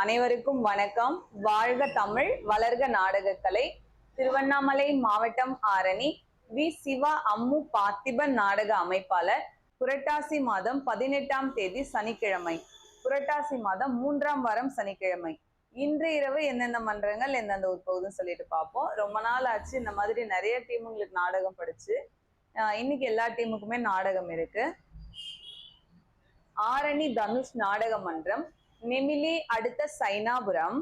அனைவருக்கும் வணக்கம். வாழ்க தமிழ், வளர்க நாடகக்கலை. திருவண்ணாமலை மாவட்டம் ஆரணி வி சிவா அம்மு பார்த்திபன் நாடக அமைப்பாளர். புரட்டாசி மாதம் 18ஆம் தேதி சனிக்கிழமை, புரட்டாசி மாதம் 3ஆம் வாரம் சனிக்கிழமை. இன்று இரவு எந்தெந்த மன்றங்கள் எந்தெந்த உட்பகுதுன்னு சொல்லிட்டு பார்ப்போம். ரொம்ப நாள் ஆச்சு இந்த மாதிரி நிறைய டீமுங்களுக்கு நாடகம் படிச்சு. இன்னைக்கு எல்லா டீமுக்குமே நாடகம் இருக்கு. ஆரணி தனுஷ் நாடக மன்றம், நெமிலி அடுத்த சைனாபுரம்,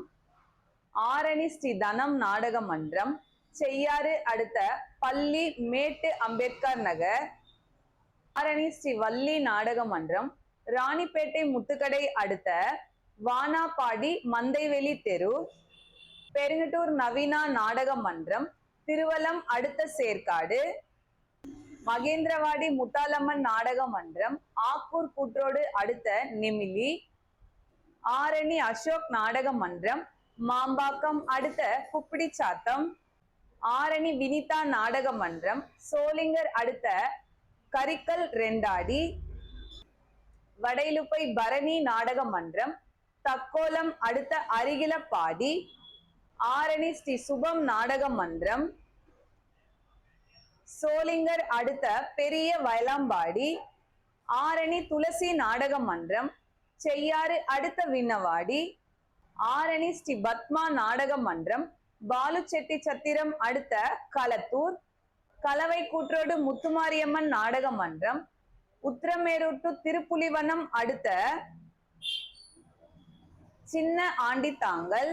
ஆரணி ஸ்ரீ தனம் நாடக மன்றம், செய்யாறு அடுத்த பள்ளி மேட்டு அம்பேத்கர் நகர், ஆரணி ஸ்ரீ வள்ளி நாடக மன்றம், ராணிப்பேட்டை முத்துக்கடை அடுத்த வானாபாடி மந்தைவெளி தெரு, பெருங்கட்டூர் நவீனா நாடக மன்றம், திருவலம் அடுத்த சேர்க்காடு, மகேந்திரவாடி முத்தாலம்மன் நாடக மன்றம், ஆக்கூர் கூற்றோடு அடுத்த நெமிலி, ஆரணி அசோக் நாடக மன்றம், மாம்பாக்கம் அடுத்த குப்பிடி சாத்தம், ஆரணி வினிதா நாடக மன்றம், சோளிங்கர் அடுத்த கரிக்கல் ரெண்டாடி, வடையிலுப்பை பரணி நாடக மன்றம், தக்கோலம் அடுத்த அருகிலப்பாடி, ஆரணி ஸ்ரீ சுபம் நாடக மன்றம், சோளிங்கர் அடுத்த பெரிய வயலாம்பாடி, ஆரணி துளசி நாடக மன்றம், செய்யாறு அடுத்த விண்ணவாடி, ஆரணி ஸ்ரீ பத்மா நாடக மன்றம், பாலுச்செட்டி சத்திரம் அடுத்த களத்தூர், கலவை கூற்றோடு முத்துமாரியம்மன் நாடக மன்றம், உத்திரமேரூட்டு திருப்புலிவனம் அடுத்த சின்ன ஆண்டித்தாங்கல்,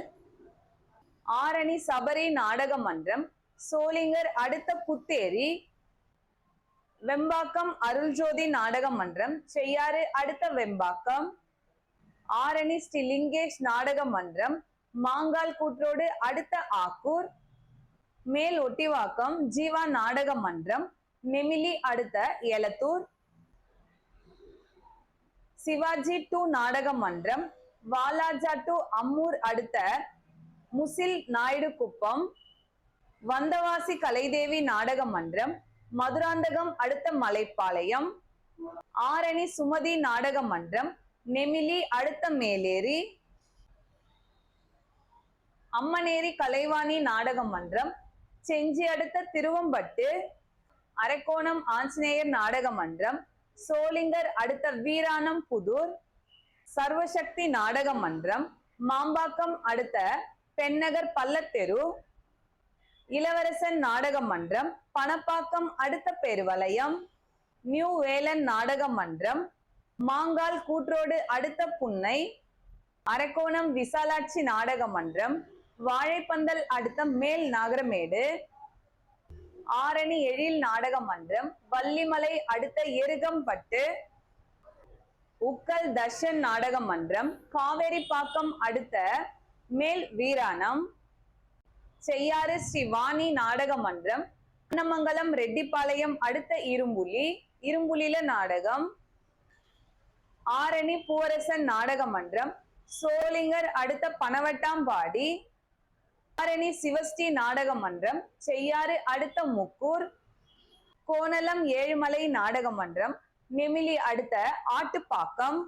ஆரணி சபரி நாடக மன்றம், சோளிங்கர் அடுத்த புத்தேரி, வெம்பாக்கம் அருள்ஜோதி நாடக மன்றம், செய்யாறு அடுத்த வெம்பாக்கம், ஆரணி ஸ்ரீ லிங்கேஷ் நாடக மன்றம், மாங்கால் கூற்றோடு அடுத்த ஆக்கூர், மேல் ஒட்டிவாக்கம் ஜீவா நாடக மன்றம், நெமிலி அடுத்த எலத்தூர், சிவாஜி டு நாடக மன்றம், வாலாஜா டு அம்மூர் அடுத்த முசில் நாயுடு குப்பம், வந்தவாசி கலைதேவி நாடக மன்றம், மதுராந்தகம் அடுத்த மலைப்பாளையம், ஆரணி சுமதி நாடக மன்றம், நெமிலி அடுத்த மேலேரி, அம்மனேரி கலைவாணி நாடக மன்றம், செஞ்சி அடுத்த திருவம்பட்டு, அரக்கோணம் ஆஞ்சநேயர் நாடக மன்றம், சோளிங்கர் அடுத்த வீராணம் புதூர், சர்வசக்தி நாடக மன்றம், மாம்பாக்கம் அடுத்த பெண்ணகர் பள்ளத்தெரு, இளவரசன் நாடக மன்றம், பணப்பாக்கம் அடுத்த பெருவலயம், நியூ வேலன் நாடக மன்றம், மாங்கால் கூற்றோடு அடுத்த புன்னை, அரக்கோணம் விசாலாட்சி நாடக மன்றம், வாழைப்பந்தல் அடுத்த மேல் நாகரமேடு, ஆரணி எழில் நாடக மன்றம், வள்ளிமலை அடுத்த எருகம்பட்டு, உக்கல் தர்ஷன் நாடக மன்றம், காவேரிப்பாக்கம் அடுத்த மேல் வீராணம், செய்யாறு ஸ்ரீ வாணி நாடக மன்றம், அன்னமங்கலம் ரெட்டிப்பாளையம் அடுத்த இரும்புலில நாடகம், ஆரணி பூவரசன் நாடக மன்றம், சோளிங்கர் அடுத்த பனவட்டாம்பாடி, ஆரணி சிவஸ்ரீ நாடக மன்றம், செய்யாறு அடுத்த முக்கூர், கோணலம் ஏழுமலை நாடக மன்றம், நெமிலி அடுத்த ஆட்டுப்பாக்கம்,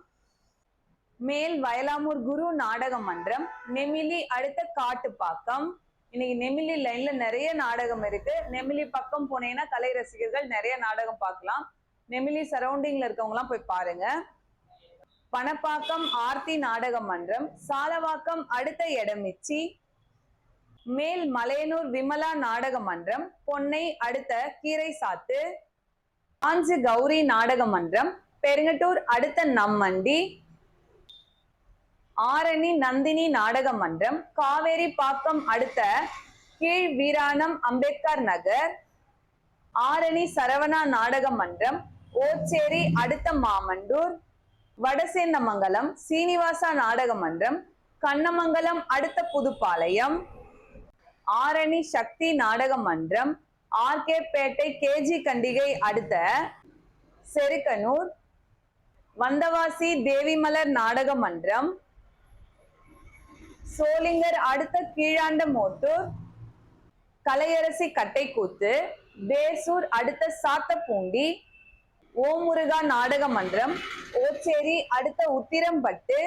மேல் வயலாமூர் குரு நாடக மன்றம், நெமிலி அடுத்த காட்டுப்பாக்கம். இன்னைக்கு நெமிலி லைன்ல நிறைய நாடகம் இருக்கு. நெமிலி பக்கம் போனீங்கன்னா கலை ரசிகர்கள் நிறைய நாடகம் பார்க்கலாம். நெமிலி சரௌண்டிங்ல இருக்கவங்க எல்லாம் போய் பாருங்க. பணப்பாக்கம் ஆர்த்தி நாடக மன்றம், சாலவாக்கம் அடுத்த எடமிச்சி, மேல் மலையனூர் விமலா நாடக மன்றம், பொன்னை அடுத்த கீரை சாத்து, ஆஞ்சு கௌரி நாடக மன்றம், பெருங்கட்டூர் அடுத்த நம்மண்டி, ஆரணி நந்தினி நாடக மன்றம், காவேரி பாக்கம் அடுத்த கீழ் வீராணம் அம்பேத்கர் நகர், ஆரணி சரவணா நாடக மன்றம், ஓச்சேரி அடுத்த மாமண்டூர், வடசேந்தமங்கலம் சீனிவாசா நாடக மன்றம், கண்ணமங்கலம் அடுத்த புதுப்பாளையம், ஆரணி சக்தி நாடக மன்றம், ஆர்கே பேட்டை கேஜி கண்டிகை அடுத்த செருக்கனூர், வந்தவாசி தேவிமலர் நாடக மன்றம், சோளிங்கர் அடுத்த கீழாண்டமோட்டூர், கலையரசி கட்டைக்கூத்து, பேசூர் அடுத்த சாத்தப்பூண்டி, ஓமுருகா நாடக மன்றம், ஓச்சேரி அடுத்த உத்திரம்பட்டு,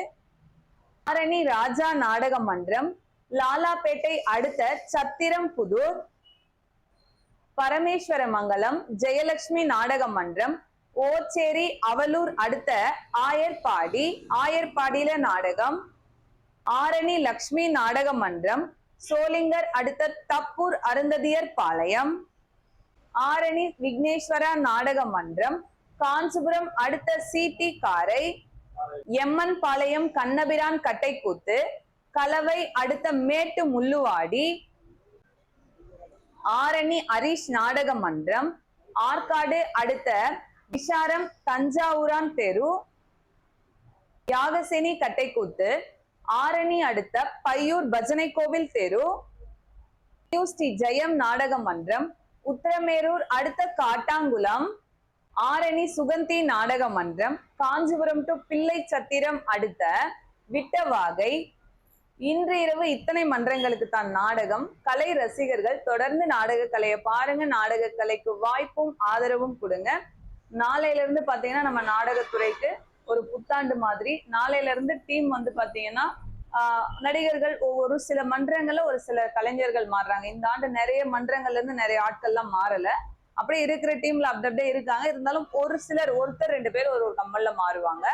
ஆரணி ராஜா நாடக மன்றம், லாலாப்பேட்டை அடுத்த சத்திரம்புதூர், பரமேஸ்வரமங்கலம் ஜெயலட்சுமி நாடக மன்றம், ஓச்சேரி அவலூர் அடுத்த ஆயர்பாடி, ஆயர்பாடியில நாடகம், ஆரணி லக்ஷ்மி நாடக மன்றம், சோளிங்கர் அடுத்த தப்பூர் அருந்ததியர் பாளையம், ஆரணி விக்னேஸ்வரா நாடக மன்றம், காஞ்சிபுரம் அடுத்த சிடி காரை, எம்மன் பாளையம் கண்ணபிரான் கட்டைக்கூத்து, கலவை அடுத்த மேட்டு முள்ளுவாடி, ஆரணி ஹரிஷ் நாடக மன்றம், ஆற்காடு அடுத்த விஷாரம் தஞ்சாவூரான் தெரு, யாகசேனி கட்டைக்கூத்து, ஆரணி அடுத்த பையூர் பஜனை கோவில் தெரு, ஸ்ரீ ஜெயம் நாடக மன்றம், உத்திரமேரூர் அடுத்த காட்டாங்குளம், ஆரணி சுகந்தி நாடக மன்றம், காஞ்சிபுரம் டு பிள்ளை சத்திரம் அடுத்த விட்டவாகை. இன்று இரவு இத்தனை மன்றங்களுக்கு தான் நாடகம். கலை ரசிகர்கள் தொடர்ந்து நாடக கலையை பாருங்க, நாடக கலைக்கு வாய்ப்பும் ஆதரவும் கொடுங்க. நாளையில இருந்து பாத்தீங்கன்னா நம்ம நாடகத்துறைக்கு ஒரு புத்தாண்டு மாதிரி. நாளையில இருந்து டீம் வந்து பாத்தீங்கன்னா நடிகர்கள் ஒரு சில மன்றங்கள்ல ஒரு சில கலைஞர்கள் மாறுறாங்க. இந்த ஆண்டு நிறைய மன்றங்கள்ல இருந்து நிறைய ஆட்கள்லாம் மாறல. அப்படியே இருக்கிற டீம்ல அப்படியே இருக்காங்க. இருந்தாலும் ஒரு சிலர் ஒருத்தர் ரெண்டு பேர் ஒரு கம்பல்ல மாறுவாங்க.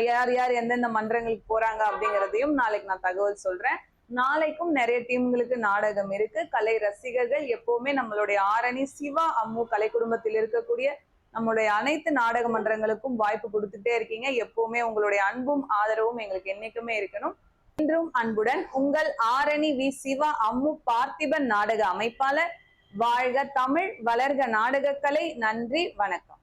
யார் யார் எந்தெந்த மன்றங்களுக்கு போறாங்க அப்படிங்கிறதையும் நாளைக்கு நான் தகவல் சொல்றேன். நாளைக்கும் நிறைய டீம்களுக்கு நாடகம் இருக்கு. கலை ரசிகர்கள் எப்பவுமே நம்மளுடைய ஆரணி சிவா அம்மு கலை குடும்பத்தில் இருக்கக்கூடிய நம்மளுடைய அனைத்து நாடக மன்றங்களுக்கும் வாய்ப்பு கொடுத்துட்டே இருக்கீங்க. எப்பவுமே உங்களுடைய அன்பும் ஆதரவும் எங்களுக்கு என்னைக்குமே இருக்கணும். இன்றும் அன்புடன் உங்கள் ஆரணி வி சிவா அம்மு பார்த்திபன் நாடக அமைப்பாளர். வாழ்க தமிழ், வளர்க நாடகக்கலை. நன்றி, வணக்கம்.